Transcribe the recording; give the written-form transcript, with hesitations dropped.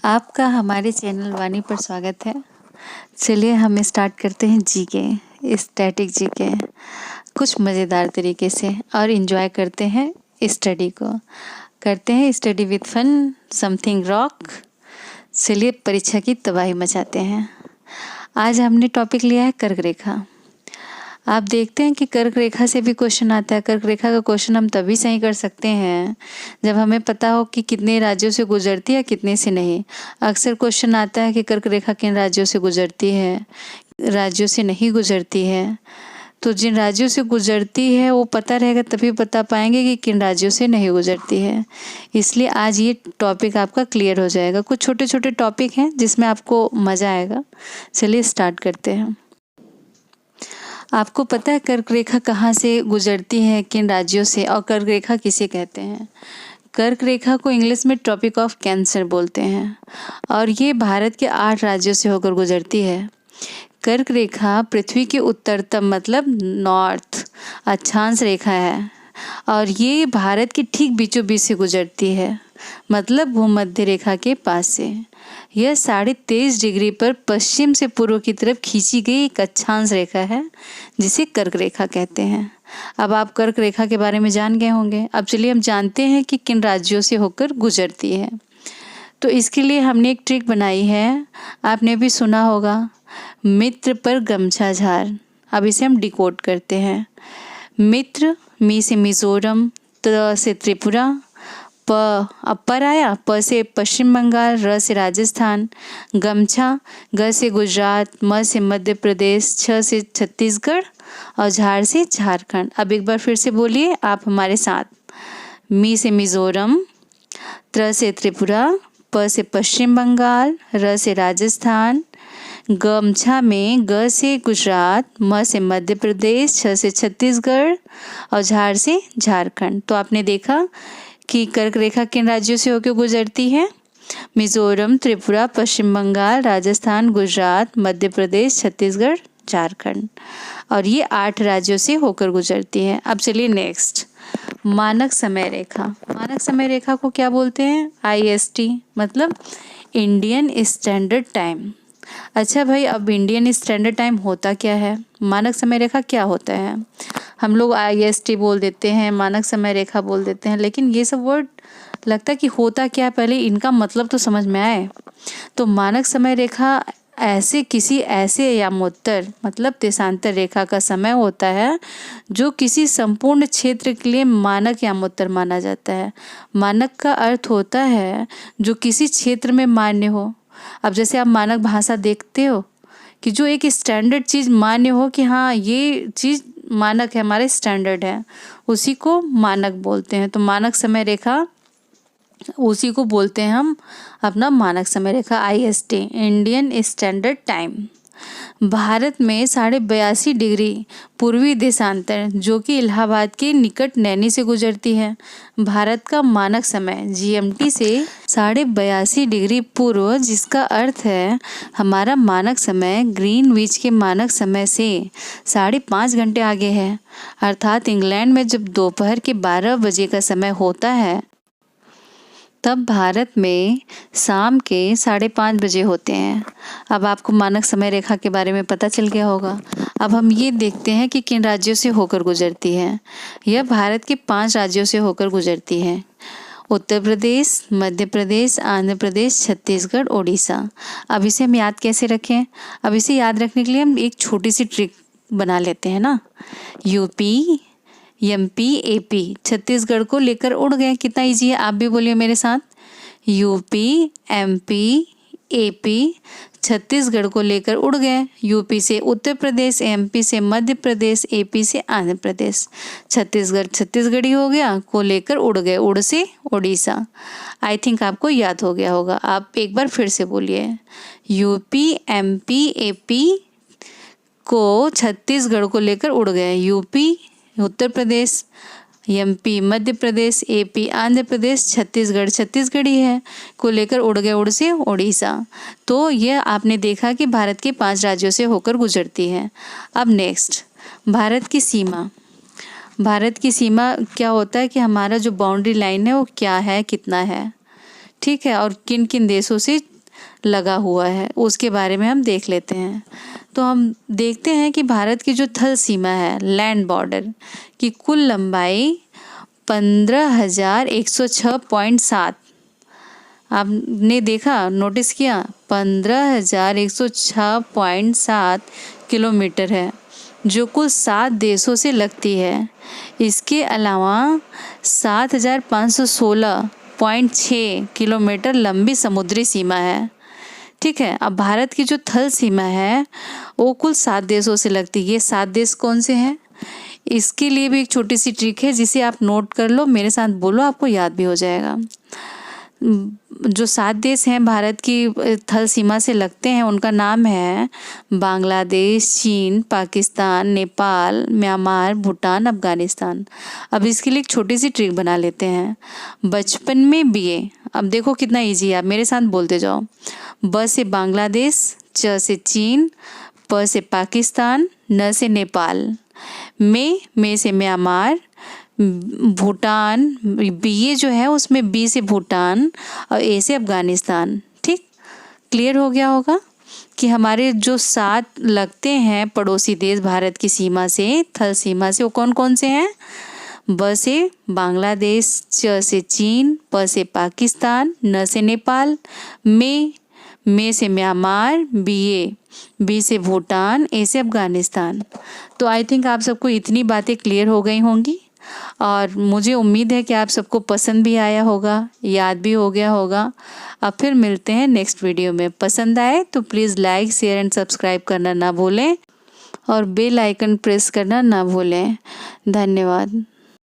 आपका हमारे चैनल वाणी पर स्वागत है। चलिए हम स्टार्ट करते हैं जीके, स्टैटिक जीके कुछ मज़ेदार तरीके से और इन्जॉय करते हैं स्टडी को। करते हैं study with fun, something rock. चलिए परीक्षा की तबाही मचाते हैं। आज हमने टॉपिक लिया है कर्क रेखा। आप देखते हैं कि कर्क रेखा से भी क्वेश्चन आता है। कर्क रेखा का क्वेश्चन हम तभी सही कर सकते हैं जब हमें पता हो कि कितने राज्यों से गुजरती है, कितने से नहीं। अक्सर क्वेश्चन आता है कि कर्क रेखा किन राज्यों से गुजरती है, राज्यों से नहीं गुजरती है। तो जिन राज्यों से गुजरती है वो पता रहेगा, तभी बता पाएंगे कि किन राज्यों से नहीं गुजरती है। इसलिए आज ये टॉपिक आपका क्लियर हो जाएगा। कुछ छोटे छोटे टॉपिक हैं जिसमें आपको मज़ा आएगा। चलिए स्टार्ट करते हैं। आपको पता है कर्क रेखा कहाँ से गुजरती है, किन राज्यों से, और कर्क रेखा किसे कहते हैं? कर्क रेखा को इंग्लिश में ट्रॉपिक ऑफ कैंसर बोलते हैं और ये भारत के 8 राज्यों से होकर गुजरती है। कर्क रेखा पृथ्वी के उत्तरतम मतलब नॉर्थ अक्षांश रेखा है और ये भारत के ठीक बीचों बीच से गुजरती है, मतलब भूमध्य रेखा के पास से। यह 23.5 डिग्री पर पश्चिम से पूर्व की तरफ खींची गई एक अक्षांश रेखा है जिसे कर्क रेखा कहते हैं। अब आप कर्क रेखा के बारे में जान गए होंगे। अब चलिए हम जानते हैं कि किन राज्यों से होकर गुजरती है। तो इसके लिए हमने एक ट्रिक बनाई है, आपने भी सुना होगा, मित्र पर गमछा झार। अब इसे हम डिकोड करते हैं। मित्र, मी से मिजोरम, त्र से त्रिपुरा, अब पर आया, प से पश्चिम बंगाल, र से राजस्थान, गमछा, ग से गुजरात, म से मध्य प्रदेश, छ से छत्तीसगढ़ और झार से झारखंड। अब एक बार फिर से बोलिए आप हमारे साथ। मी से मिजोरम, त्र से त्रिपुरा, प से पश्चिम बंगाल, र से राजस्थान, गमछा में ग से गुजरात, म से मध्य प्रदेश, छ से छत्तीसगढ़ और झार से झारखंड। तो आपने देखा कि कर्क रेखा किन राज्यों से होकर गुजरती है? मिजोरम, त्रिपुरा, पश्चिम बंगाल, राजस्थान, गुजरात, मध्य प्रदेश, छत्तीसगढ़, झारखंड, और ये 8 राज्यों से होकर गुजरती है। अब चलिए नेक्स्ट, मानक समय रेखा। मानक समय रेखा को क्या बोलते हैं? IST मतलब इंडियन स्टैंडर्ड टाइम। अच्छा भाई, अब इंडियन स्टैंडर्ड टाइम होता क्या है? मानक समय रेखा क्या होता है? हम लोग IST बोल देते हैं, मानक समय रेखा बोल देते हैं, लेकिन ये सब वर्ड लगता है कि होता क्या है, पहले इनका मतलब तो समझ में आए। तो मानक समय रेखा ऐसे यामोत्तर मतलब देशांतर रेखा का समय होता है जो किसी संपूर्ण क्षेत्र के लिए मानक यामोत्तर माना जाता है। मानक का अर्थ होता है जो किसी क्षेत्र में मान्य हो। अब जैसे आप मानक भाषा देखते हो कि जो एक स्टैंडर्ड चीज़ मान्य हो कि हाँ ये चीज़ मानक है, हमारे स्टैंडर्ड है, उसी को मानक बोलते हैं। तो मानक समय रेखा उसी को बोलते हैं हम अपना मानक समय रेखा, IST Indian standard time. Bharat में 82.5 डिग्री पूर्वी देशांतर जो कि इलाहाबाद के निकट नैनी से गुजरती है। भारत का मानक समय GMT से 82.5 डिग्री पूर्व, जिसका अर्थ है हमारा मानक समय ग्रीनविच के मानक समय से 5.5 घंटे आगे है। अर्थात इंग्लैंड में जब दोपहर के 12 बजे का समय होता है तब भारत में शाम के 5:30 बजे होते हैं। अब आपको मानक समय रेखा के बारे में पता चल गया होगा। अब हम ये देखते हैं कि किन राज्यों से होकर गुजरती है। यह भारत के 5 राज्यों से होकर गुजरती है: उत्तर प्रदेश, मध्य प्रदेश, आंध्र प्रदेश, छत्तीसगढ़, ओडिशा। अब इसे हम याद कैसे रखें? अब इसे याद रखने के लिए हम एक छोटी सी ट्रिक बना लेते हैं ना। यूपी, MP, AP छत्तीसगढ़ को लेकर उड़ गए। कितना इजी है, आप भी बोलिए मेरे साथ। UP, MP, AP छत्तीसगढ़ को लेकर उड़ गए। UP से उत्तर प्रदेश, MP से मध्य प्रदेश, AP से आंध्र प्रदेश, छत्तीसगढ़ छत्तीसगढ़ी हो गया, को लेकर उड़ गए, उड़ से उड़ीसा। आई थिंक आपको याद हो गया होगा। आप एक बार फिर से बोलिए। UP, MP, AP को छत्तीसगढ़ को लेकर उड़ गए। UP Uttar Pradesh, MP Madhya Pradesh, AP Andhra Pradesh, Chhattisgarh Chhattisgarhi है, को लेकर उड़ गए, उड़ से उड़ीसा। तो यह आपने देखा कि भारत के 5 राज्यों से होकर गुजरती है। अब नेक्स्ट, भारत की सीमा। भारत की सीमा क्या होता है कि हमारा जो बाउंड्री लाइन है वो क्या है, कितना है, ठीक है, और किन किन देशों से लगा हुआ है, उसके बारे में हम देख लेते हैं। तो हम देखते हैं कि भारत की जो थल सीमा है, लैंड बॉर्डर की कुल लंबाई 15,106.7। आपने देखा, नोटिस किया, 15,106.7 किलोमीटर है, जो कुल 7 देशों से लगती है। इसके अलावा 7,516.6 किलोमीटर लंबी समुद्री सीमा है। ठीक है, अब भारत की जो थल सीमा है वो कुल 7 देशों से लगती है। ये 7 देश कौन से हैं? इसके लिए भी एक छोटी सी ट्रिक है जिसे आप नोट कर लो, मेरे साथ बोलो, आपको याद भी हो जाएगा। जो 7 देश हैं भारत की थल सीमा से लगते हैं, उनका नाम है बांग्लादेश, चीन, पाकिस्तान, नेपाल, म्यांमार, भूटान, अफगानिस्तान। अब इसके लिए एक छोटी सी ट्रिक बना लेते हैं। बचपन में बीए, अब देखो कितना इजी है, आप मेरे साथ बोलते जाओ। ब से बांग्लादेश, च से चीन, प से पाकिस्तान, न से नेपाल, में से म्यांमार, भूटान, बी जो है उसमें बी से भूटान और ए से अफगानिस्तान। ठीक, क्लियर हो गया होगा कि हमारे जो 7 लगते हैं पड़ोसी देश भारत की सीमा से, थल सीमा से, वो कौन कौन से हैं? ब से बांग्लादेश, च से चीन, प से पाकिस्तान, न से नेपाल, में से म्यांमार, बी से भूटान, ए से अफगानिस्तान। तो आई थिंक आप सबको इतनी बातें क्लियर हो गई होंगी और मुझे उम्मीद है कि आप सबको पसंद भी आया होगा, याद भी हो गया होगा। अब फिर मिलते हैं नेक्स्ट वीडियो में। पसंद आए तो please like, share and subscribe करना ना भूलें और बेल आइकन प्रेस करना ना भूलें। धन्यवाद।